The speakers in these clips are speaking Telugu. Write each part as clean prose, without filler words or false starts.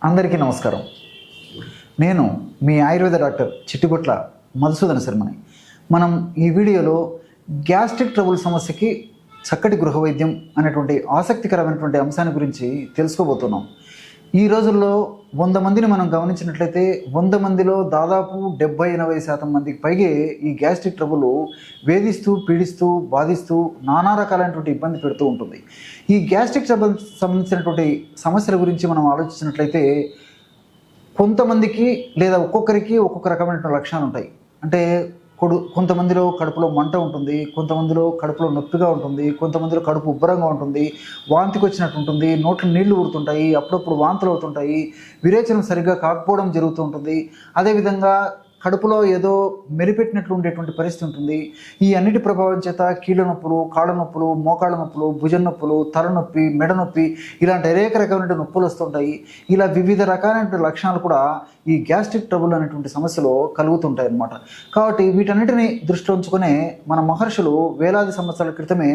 అందరికీ నమస్కారం. నేను మీ ఆయుర్వేద డాక్టర్ చిట్టిబొట్ల మధుసూదన శర్మని. మనం ఈ వీడియోలో గ్యాస్ట్రిక్ ట్రబుల్ సమస్యకి చక్కటి గృహ వైద్యం అనేటువంటి ఆసక్తికరమైనటువంటి అంశాన్ని గురించి తెలుసుకోబోతున్నాం. ఈ రోజుల్లో 100 మందిని మనం గమనించినట్లయితే 100 మందిలో దాదాపు 70-80% మందికి పైగే ఈ గ్యాస్ట్రిక్ ట్రబుల్ వేధిస్తూ పీడిస్తూ బాధిస్తూ నానా రకాలైనటువంటి ఇబ్బంది పెడుతూ ఉంటుంది. ఈ గ్యాస్ట్రిక్ ట్రబుల్ సంబంధించినటువంటి సమస్యల గురించి మనం ఆలోచించినట్లయితే కొంతమందికి లేదా ఒక్కొక్కరికి ఒక్కొక్క రకమైనటువంటి లక్షణాలు ఉంటాయి. అంటే కొంతమందిలో కడుపులో మంట ఉంటుంది, కొంతమందిలో కడుపులో నొప్పిగా ఉంటుంది, కొంతమందిలో కడుపు ఉబ్బరంగా ఉంటుంది, వాంతికి వచ్చినట్టు ఉంటుంది, నోట్లో నీళ్లు ఊరుతుంటాయి, అప్పుడప్పుడు వాంతులు అవుతుంటాయి, విరేచనం సరిగ్గా కాకపోవడం జరుగుతూ ఉంటుంది. అదేవిధంగా కడుపులో ఏదో మెలిపెట్టినట్లు ఉండేటువంటి పరిస్థితి ఉంటుంది. ఈ అన్నిటి ప్రభావం చేత కీళ్ళ నొప్పులు, కాళ్ళ నొప్పులు, మోకాళ్ళ నొప్పులు, భుజం నొప్పులు, తలనొప్పి, మెడ నొప్పి ఇలాంటి అనేక రకమైన నొప్పులు వస్తుంటాయి. ఇలా వివిధ రకాలైన లక్షణాలు కూడా ఈ గ్యాస్ట్రిక్ ట్రబుల్ అనేటువంటి సమస్యలో కలుగుతుంటాయి అన్నమాట. కాబట్టి వీటన్నిటిని దృష్టిలో ఉంచుకునే మన మహర్షులు వేలాది సంవత్సరాల క్రితమే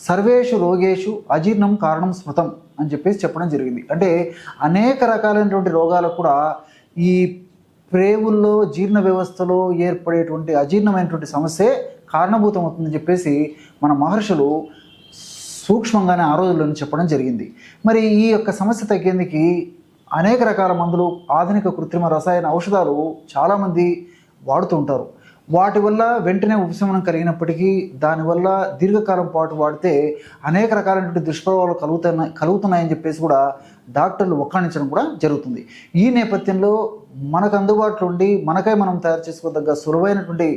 సర్వేషు రోగేషు అజీర్ణం కారణం స్మృతం అని చెప్పడం జరిగింది. అంటే అనేక రకాలైనటువంటి రోగాలకు కూడా ఈ ప్రేవుల్లో జీర్ణ వ్యవస్థలో ఏర్పడేటువంటి అజీర్ణమైనటువంటి సమస్యే కారణభూతం అవుతుందని చెప్పేసి మన మహర్షులు సూక్ష్మంగానే ఆ రోజుల్లోనే చెప్పడం జరిగింది. మరి ఈ యొక్క సమస్య తగ్గేందుకు అనేక రకాల మందులు, ఆధునిక కృత్రిమ రసాయన ఔషధాలు చాలామంది వాడుతూ ఉంటారు. వాటి వల్ల వెంటనే ఉపశమనం కలిగినప్పటికీ దానివల్ల దీర్ఘకాలం పాటు వాడితే అనేక రకాలైనటువంటి దుష్ప్రభావాలు కలుగుతున్నాయని చెప్పేసి కూడా డాక్టర్లు వక్కాణించడం కూడా జరుగుతుంది. ఈ నేపథ్యంలో మనకు అందుబాటులో ఉండి మనకై మనం తయారు చేసుకోదగ్గ సులువైనటువంటి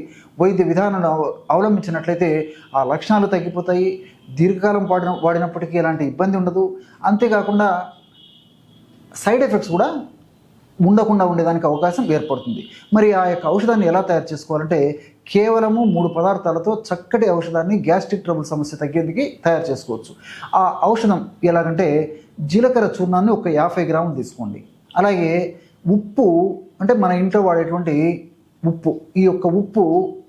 వైద్య విధానాలను అవలంబించినట్లయితే ఆ లక్షణాలు తగ్గిపోతాయి, దీర్ఘకాలం వాడినప్పటికీ ఎలాంటి ఇబ్బంది ఉండదు. అంతేకాకుండా సైడ్ ఎఫెక్ట్స్ కూడా ఉండకుండా ఉండేదానికి అవకాశం ఏర్పడుతుంది. మరి ఆ యొక్క ఔషధాన్ని ఎలా తయారు చేసుకోవాలంటే కేవలము 3 పదార్థాలతో చక్కటి ఔషధాన్ని గ్యాస్ట్రిక్ ట్రబుల్ సమస్య తగ్గేందుకు తయారు చేసుకోవచ్చు. ఆ ఔషధం ఎలాగంటే జీలకర్ర చూర్ణాన్ని ఒక 50 గ్రాములు తీసుకోండి. అలాగే ఉప్పు, అంటే మన ఇంట్లో వాడేటువంటి ఉప్పు, ఈ యొక్క ఉప్పు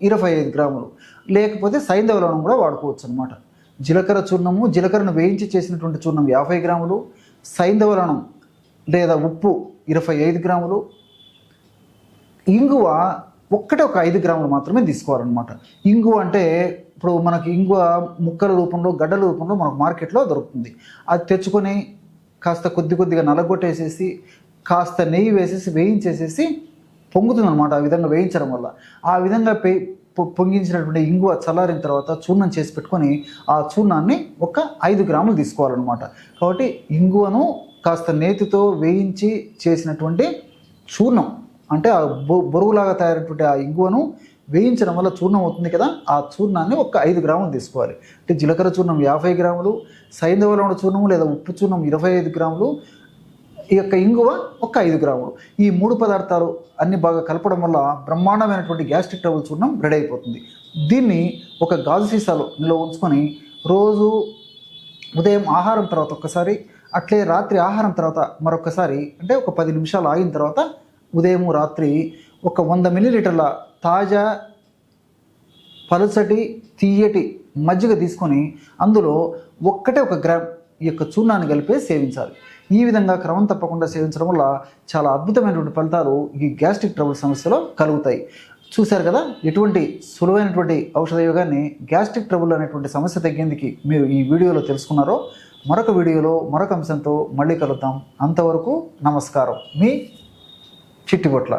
25 గ్రాములు, లేకపోతే సైంధవ లవణం కూడా వాడుకోవచ్చు అనమాట. జీలకర్ర చూర్ణము, జీలకర్రను వేయించి చేసినటువంటి చూర్ణం 50 గ్రాములు, సైంధవ లవణం లేదా ఉప్పు 25 గ్రాములు, ఇంగువ ఒక 5 గ్రాములు మాత్రమే తీసుకోవాలన్నమాట. ఇంగువ అంటే ఇప్పుడు మనకి ఇంగువ ముక్కల రూపంలో, గడ్డల రూపంలో మనకు మార్కెట్లో దొరుకుతుంది. అది తెచ్చుకొని కాస్త కొద్దిగా నలగొట్టేసేసి కాస్త నెయ్యి వేసేసి వేయించేసేసి పొంగుతుంది అనమాట. ఆ విధంగా వేయించడం వల్ల ఆ విధంగా పొంగించినటువంటి ఇంగువ చల్లారిన తర్వాత చూర్ణం చేసి పెట్టుకొని ఆ చూర్ణాన్ని ఒక 5 గ్రాములు తీసుకోవాలన్నమాట. కాబట్టి ఇంగువను కాస్త నేతితో వేయించి చేసినటువంటి చూర్ణం, అంటే ఆ బొరుగులాగా తయారైనటువంటి ఆ ఇంగువను వేయించడం వల్ల చూర్ణం అవుతుంది కదా, ఆ చూర్ణాన్ని ఒక 5 గ్రాములు తీసుకోవాలి. అంటే జీలకర్ర చూర్ణం 50 గ్రాములు, సైంధవ లవణ చూర్ణం లేదా ఉప్పు చూర్ణం 25 గ్రాములు, ఈ యొక్క ఇంగువ ఒక 5 గ్రాములు. ఈ 3 పదార్థాలు అన్ని బాగా కలపడం వల్ల బ్రహ్మాండమైనటువంటి గ్యాస్ట్రిక్ ట్రబుల్ చూర్ణం రెడీ అయిపోతుంది. దీన్ని ఒక గాజు సీసాలో నిల్వ ఉంచుకొని రోజు ఉదయం ఆహారం తర్వాత ఒక్కసారి, అట్లే రాత్రి ఆహారం తర్వాత మరొకసారి, అంటే ఒక 10 నిమిషాలు ఆగిన తర్వాత ఉదయం రాత్రి ఒక 100 మిల్లీలీటర్ల తాజా పలుచటి తీయటి మజ్జిగ తీసుకొని అందులో 1 గ్రామ్ ఈ యొక్క చూర్ణాన్ని కలిపి సేవించాలి. ఈ విధంగా క్రమం తప్పకుండా సేవించడం వల్ల చాలా అద్భుతమైనటువంటి ఫలితాలు ఈ గ్యాస్ట్రిక్ ట్రబుల్ సమస్యలో కలుగుతాయి. చూశారు కదా, ఎటువంటి సులువైనటువంటి ఔషధ యోగాన్ని గ్యాస్ట్రిక్ ట్రబుల్ అనేటువంటి సమస్య తగ్గేందుకు మీరు ఈ వీడియోలో తెలుసుకున్నారో. మరొక వీడియోలో మరొక అంశంతో మళ్ళీ కలుద్దాం. అంతవరకు నమస్కారం. మీ చిట్టిబొట్ల.